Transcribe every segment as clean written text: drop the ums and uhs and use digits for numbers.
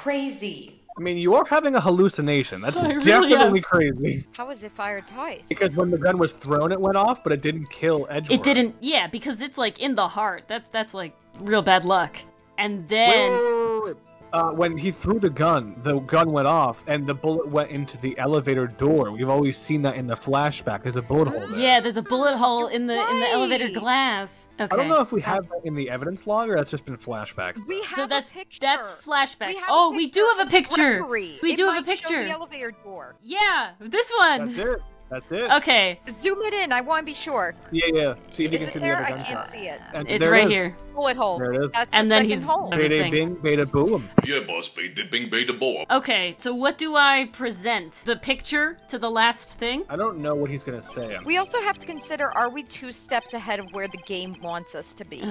crazy. I mean, you are having a hallucination. That's I really definitely am. crazy. How was it fired twice? Because when the gun was thrown, it went off, but it didn't kill Edgeworth. It didn't, yeah, because it's like in the heart. That's like real bad luck. And then... Wait. When he threw the gun went off, and the bullet went into the elevator door. We've always seen that in the flashback. There's a bullet hole there. Yeah, there's a bullet hole in the elevator glass. Okay. I don't know if we have that in the evidence log, or that's just been flashbacks. We have So that's a picture. flashback. We have Oh, a we do have a picture. Gregory. We It do have a might show picture. the elevator door. Yeah, this one. That's it. That's it. Okay, Zoom it in. I want to be sure. Yeah. See if you Is can it see there? the I other can't gunshot. see it. And it's there right it is. here. Bullet hole. There it is. That's And the then second he's- hole. Beta Bada thing. bing, bada boom. Yeah, boss, bada bing, bada boom. Okay, so what do I present? The picture to the last thing? I don't know what he's gonna say. We also have to consider, are we 2 steps ahead of where the game wants us to be?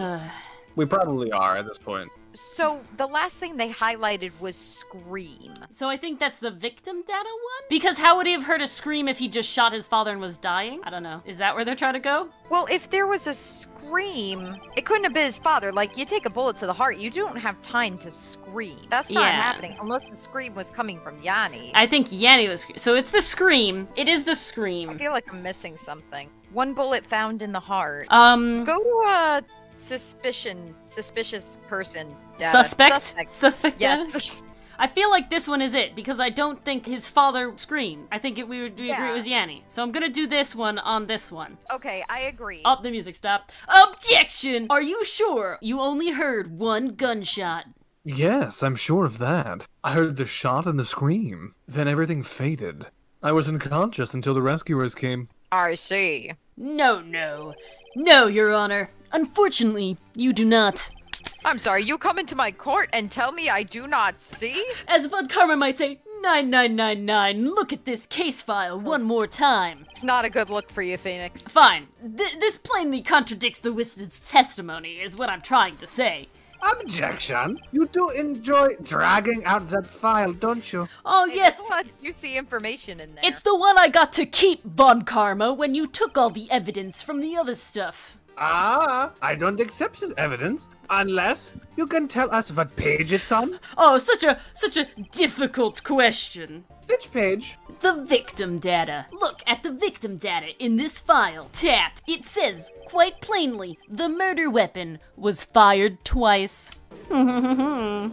We probably are at this point. So the last thing they highlighted was scream. So I think that's the victim data one? Because how would he have heard a scream if he just shot his father and was dying? I don't know. Is that where they're trying to go? Well, if there was a scream, it couldn't have been his father. Like, you take a bullet to the heart, you don't have time to scream. That's not Yeah. happening unless the scream was coming from Yanni. I think Yanni was... So it's the scream. It is the I scream. feel like I'm missing something. 1 bullet found in the heart. Go Go to a suspicious person data. Suspect data? Yes. I feel like this one is it, because I don't think his father screamed. I think we agree Yeah. it was Yanni. So I'm gonna do this one on this one. Okay, I agree. Oh, the music stopped. Objection! Are you sure you only heard 1 gunshot? Yes, I'm sure of that. I heard the shot and the scream. Then everything faded. I was unconscious until the rescuers came. I see. No, Your Honor. Unfortunately, you do not. I'm sorry, you come into my court and tell me I do not see? As Von Karma might say, 9999, look at this case file one more time. It's not a good look for you, Phoenix. Fine. This plainly contradicts the witness's testimony, is what I'm trying to say. Objection! You do enjoy dragging out that file, don't you? Oh, yes, You see information in there. it's the one I got to keep, Von Karma, when you took all the evidence from the other stuff. Ah, I don't accept this evidence unless you can tell us what page it's on. Oh, such a difficult question. Which page? The victim data. Look at the victim data in this file. Tap. It says, quite plainly, the murder weapon was fired twice. I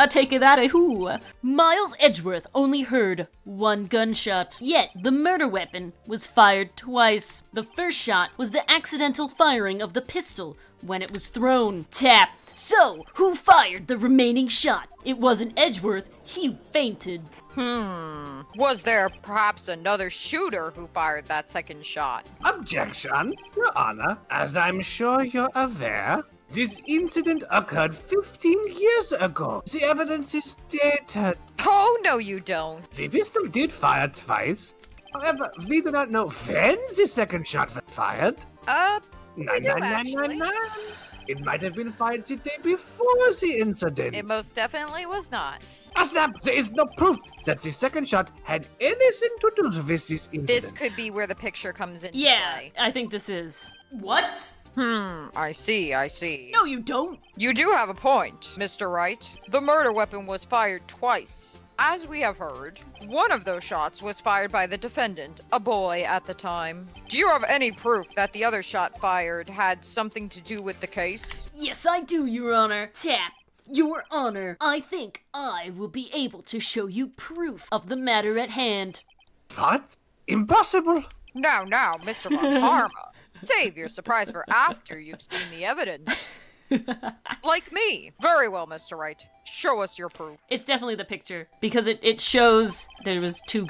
take it out of who? Miles Edgeworth only heard 1 gunshot. Yet, the murder weapon was fired twice. The first shot was the accidental firing of the pistol when it was thrown. Tap. So, who fired the remaining shot? It wasn't Edgeworth. He fainted. Was there perhaps another shooter who fired that second shot? Objection, Your Honor. As I'm sure you're aware, this incident occurred 15 years ago. The evidence is dated. Oh, no you don't. The pistol did fire twice. However, we do not know when the second shot was fired. We do actually. It might have been fired the day before the incident. It most definitely was not. Ah, snap! There is no proof that the second shot had anything to do with this incident. This could be where the picture comes into Yeah, play. I think this is. What? I see. No, you don't. You do have a point, Mr. Wright. The murder weapon was fired twice. As we have heard, one of those shots was fired by the defendant, a boy at the time. Do you have any proof that the other shot fired had something to do with the case? Yes, I do, Your Honor. Tap. Your Honor, I think I will be able to show you proof of the matter at hand. What? Impossible! Now, Mr. Von Karma. Save your surprise for after you've seen the evidence. Like me. Very well, Mr. Wright. Show us your proof. It's definitely the picture, because it shows there was 2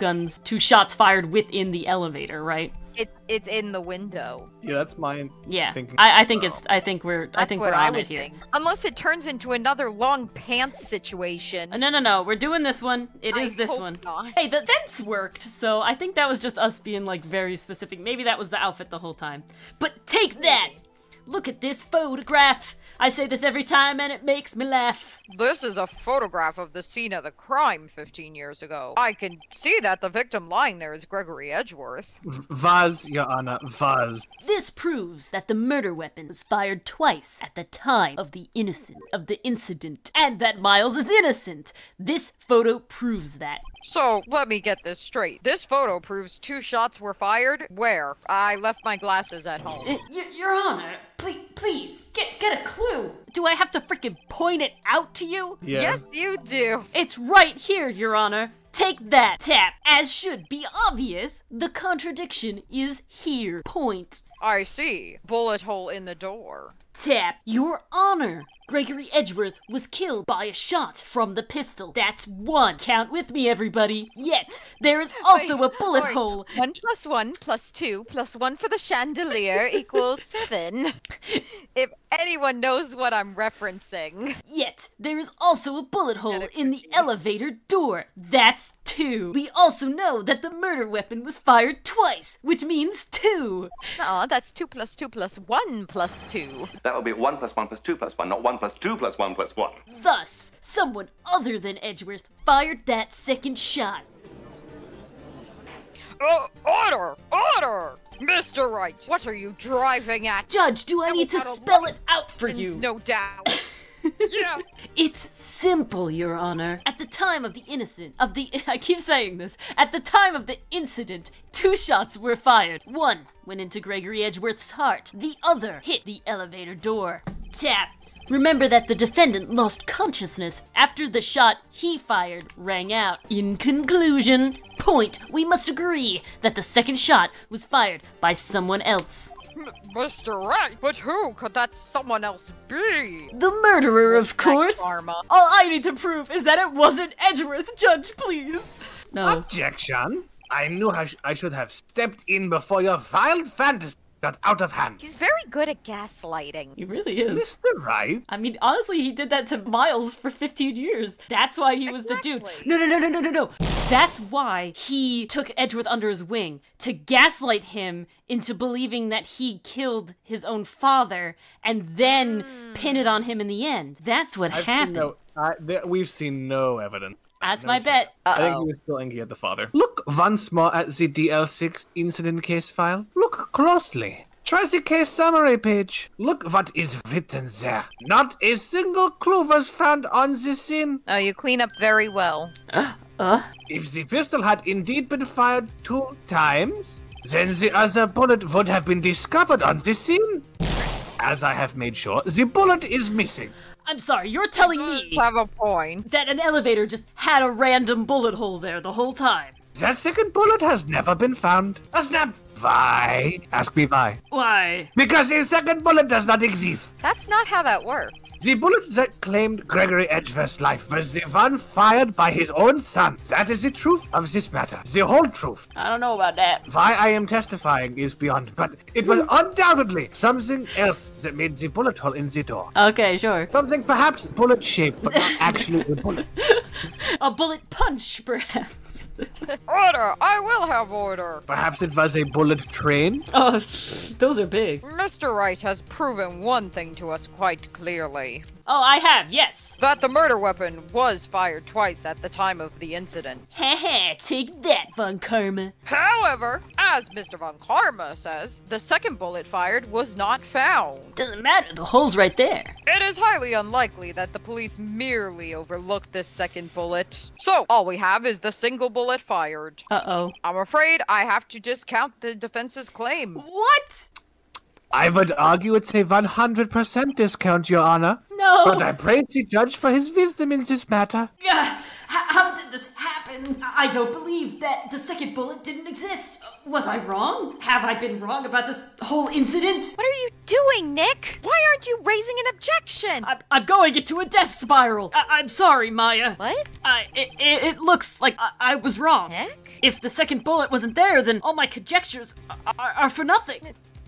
shots fired within the elevator, right? It's in the window. Yeah, that's mine. Yeah, Thinking I think we're That's we're what I on would it here. think. Unless it turns into another long pants situation. No, we're doing this one. It is I this hope one. not. Hey, the vents worked, so I think that was just us being like very specific. Maybe that was the outfit the whole time. But take that! Look at this photograph. I say this every time and it makes me laugh. This is a photograph of the scene of the crime 15 years ago. I can see that the victim lying there is Gregory Edgeworth. Was, Your Honor, was. This proves that the murder weapon was fired twice at the time of the incident, and that Miles is innocent. This photo proves that. So, let me get this straight. This photo proves 2 shots were fired? Where? I left my glasses at home. Your Honor, please, get a clue. Do I have to frickin' point it out to you? Yeah. Yes, you do. It's right here, Your Honor. Take that, tap. As should be obvious, the contradiction is here. Point. I see. Bullet hole in the door. Tap. Your Honor. Gregory Edgeworth was killed by a shot from the pistol. That's 1. Count with me, everybody. Yet, there is also a bullet hole. 1 + 1 + 2 + 1 for the chandelier equals 7. If anyone knows what I'm referencing. Yet, there is also a bullet hole in the elevator door. That's 2. We also know that the murder weapon was fired twice, which means 2. Aw, that's 2 + 2 + 1 + 2. That would be 1 + 1 + 2 + 1, not 1 + 2 + 1 + 1. Thus, someone other than Edgeworth fired that second shot. Order! Order! Mr. Wright, what are you driving at? Judge, do I need to spell it out for you? No doubt. Yeah. It's simple, Your Honor. At the time of the I keep saying this. At the time of the incident, 2 shots were fired. 1 went into Gregory Edgeworth's heart. The other hit the elevator door. Tap. Remember that the defendant lost consciousness after the shot he fired rang out. In conclusion, point, we must agree that the second shot was fired by someone else. Mr. Wright, but who could that someone else be? The murderer, of course. Karma. All I need to prove is that it wasn't Edgeworth, Judge, please. No. Objection. I knew I should have stepped in before your wild fantasy got out of hand. He's very good at gaslighting. He really is. Mr. Wright? I mean, honestly, he did that to Miles for 15 years. That's why he was the dude. No. That's why he took Edgeworth under his wing, to gaslight him into believing that he killed his own father and then pin it on him in the end. That's what happened. We've seen no evidence. That's my bet. I think he was still angry at the father. Look once more at the DL6 incident case file. Look closely. Try the case summary page. Look what is written there. Not a single clue was found on the scene. Oh, you clean up very well. If the pistol had indeed been fired 2 times, then the other bullet would have been discovered on the scene. As I have made sure, the bullet is missing. I'm sorry, you're telling me Let's have a point. that an elevator just had a random bullet hole there the whole time? That second bullet has never been found. A snap. Why? Ask me why. Why? Because the second bullet does not exist. That's not how that works. The bullet that claimed Gregory Edgeworth's life was the one fired by his own son. That is the truth of this matter. The whole truth. I don't know about that. Why I am testifying is beyond, but it was undoubtedly something else that made the bullet hole in the door. Okay, sure. Something perhaps bullet-shaped, but not actually a bullet. A bullet punch, perhaps. Order! I will have order! Perhaps it was a bullet train? Oh, those are big. Mr. Wright has proven one thing to us quite clearly. Oh, I have, yes. That the murder weapon was fired twice at the time of the incident. Haha, take that, Von Karma. However, as Mr. Von Karma says, the second bullet fired was not found. Doesn't matter, the hole's right there. It is highly unlikely that the police merely overlooked this second bullet. So, all we have is the single bullet fired. Uh-oh. I'm afraid I have to discount the defense's claim. What? I would argue it's a 100% discount, Your Honor. No. But I praise the judge for his wisdom in this matter. How did this happen? I don't believe that the second bullet didn't exist. Was I wrong? Have I been wrong about this whole incident? What are you doing, Nick? Why aren't you raising an objection? I'm going into a death spiral. I'm sorry, Maya. What? It looks like I was wrong. Nick? If the second bullet wasn't there, then all my conjectures are for nothing.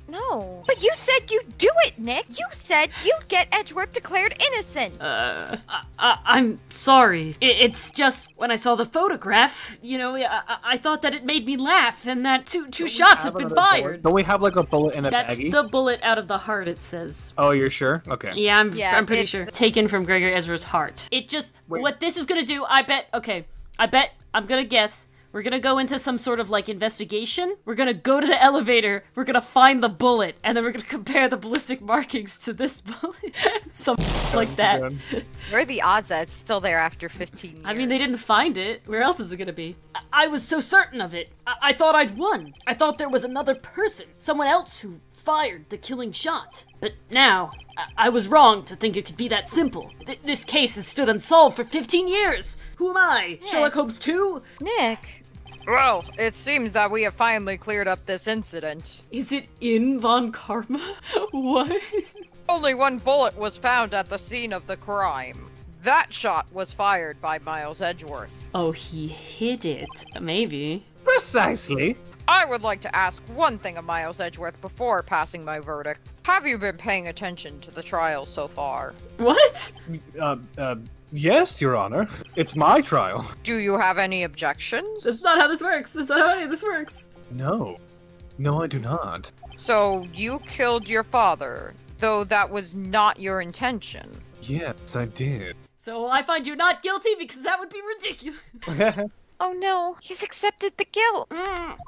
No. But you said you'd do it, Nick. You said you'd get Edgeworth declared innocent. I'm sorry. It's just, when I saw the photograph, you know, I thought that it made me laugh, and that two shots had been fired. Don't we have like a bullet in a baggie? That's the bullet out of the heart, it says. Oh, you're sure? Okay. Yeah, I'm pretty sure. Taken from Gregory Ezra's heart. It just, what this is gonna do, I'm gonna guess, we're gonna go into some sort of, like, investigation. We're gonna go to the elevator, we're gonna find the bullet, and then we're gonna compare the ballistic markings to this bullet. Something like that. What are the odds that it's still there after 15 years? I mean, they didn't find it. Where else is it gonna be? I was so certain of it. I thought I'd won. I thought there was another person. Someone else who fired the killing shot. But now, I was wrong to think it could be that simple. This case has stood unsolved for 15 years. Who am I? Nick. Sherlock Holmes 2? Nick. Well, it seems that we have finally cleared up this incident. Is it in Von Karma? What? Only one bullet was found at the scene of the crime. That shot was fired by Miles Edgeworth. Oh, he hid it. Maybe. Precisely. I would like to ask one thing of Miles Edgeworth before passing my verdict. Have you been paying attention to the trial so far? What? Yes, Your Honor. It's my trial. Do you have any objections? That's not how this works. That's not how any of this works. No. No, I do not. So, you killed your father, though that was not your intention. Yes, I did. So I find you not guilty because that would be ridiculous. Oh no, he's accepted the guilt.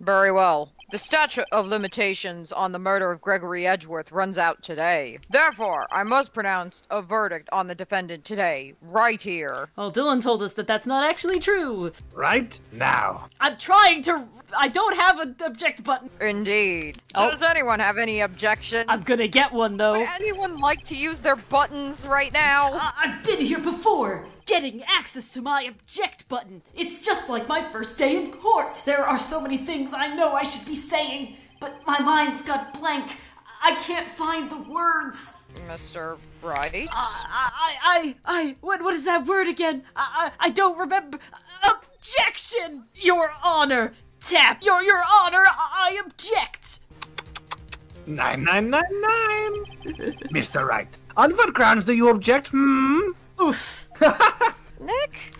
Very well. The statute of limitations on the murder of Gregory Edgeworth runs out today. Therefore, I must pronounce a verdict on the defendant today, right here. Well, Dylan told us that that's not actually true. Right now. I'm trying to... I don't have an object button. Indeed. Oh. Does anyone have any objections? I'm gonna get one, though. Would anyone like to use their buttons right now? I've been here before, getting access to my object button. It's just like my first day in court. There are so many things I know I should be saying, but my mind's got blank. I can't find the words. Mr. Wright? What is that word again? I don't remember. Objection, Your Honor. Tap, Your Honor, I object. 9999. Mr. Wright, on what grounds do you object? Oof. Nick?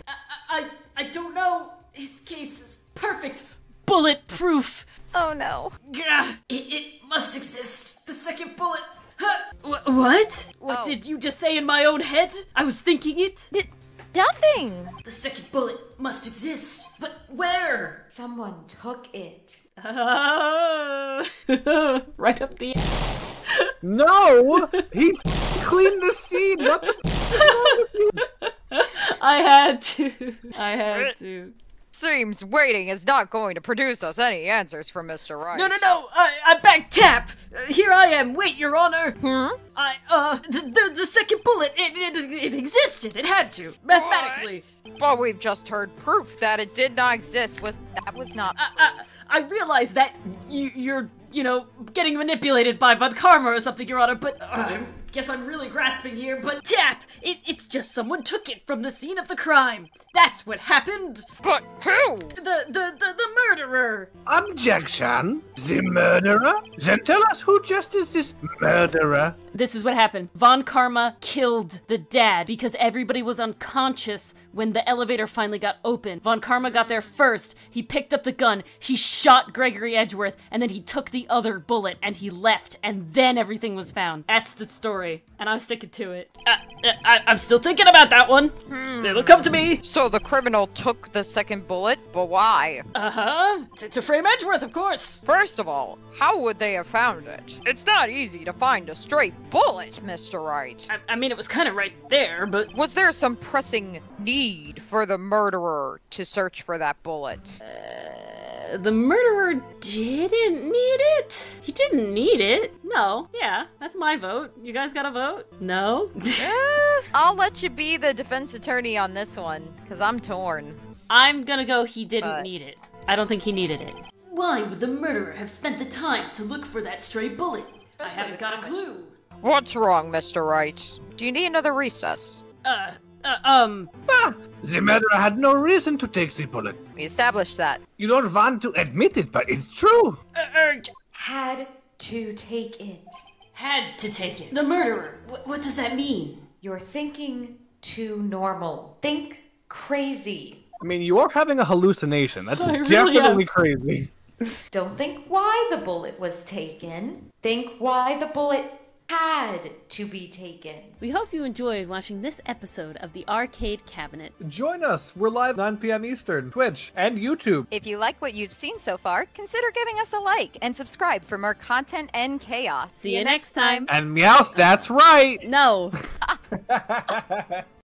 I don't know. His case is perfect. Bulletproof. Oh no. Gah, it must exist. The second bullet. Huh. What? What did you just say in my own head? I was thinking it. Nothing. The second bullet must exist. But where? Someone took it. Oh. Right up the ass. No! He cleaned the scene! What the I had to. Seems waiting is not going to produce us any answers from Mr. Wright. No, I back tap. Here I am. Wait, Your Honor. The second bullet, it existed. It had to, mathematically. But we've just heard proof that it did not exist. That was not. I realize that you're, getting manipulated by Von Karma or something, Your Honor, but I guess I'm really grasping here, but tap! It's just someone took it from the scene of the crime. That's what happened. But who? The murderer. Objection? The murderer? Then tell us who just is this murderer. This is what happened. Von Karma killed the dad because everybody was unconscious when the elevator finally got open. Von Karma got there first. He picked up the gun. He shot Gregory Edgeworth, and then he took the other bullet and he left, and then everything was found. That's the story, and I'm sticking to it. I'm still thinking about that one. It'll come to me. So the criminal took the second bullet, but why? To frame Edgeworth, of course. First of all, how would they have found it? It's not easy to find a stray bullet, Mr. Wright. I mean, it was kind of right there, but... Was there some pressing need for the murderer to search for that bullet? The murderer didn't need it. He didn't need it. No. Yeah, that's my vote. You guys got a vote? No? I'll let you be the defense attorney on this one, because I'm torn. I'm gonna go he didn't need it. I don't think he needed it. Why would the murderer have spent the time to look for that stray bullet? I haven't got a clue. What's wrong, Mr. Wright? Do you need another recess? The murderer had no reason to take the bullet. We established that. You don't want to admit it, but it's true. Had to take it. Had to take it. The murderer. What does that mean? You're thinking too normal. Think crazy. I mean, you are having a hallucination. That's I really definitely am. crazy. Don't think why the bullet was taken. Think why the bullet had to be taken. We hope you enjoyed watching this episode of the Arcade Cabinet. Join us. We're live 9 p.m. Eastern, Twitch, and YouTube. If you like what you've seen so far, consider giving us a like and subscribe for more content and chaos. See you next time. And Meowth, that's right! No.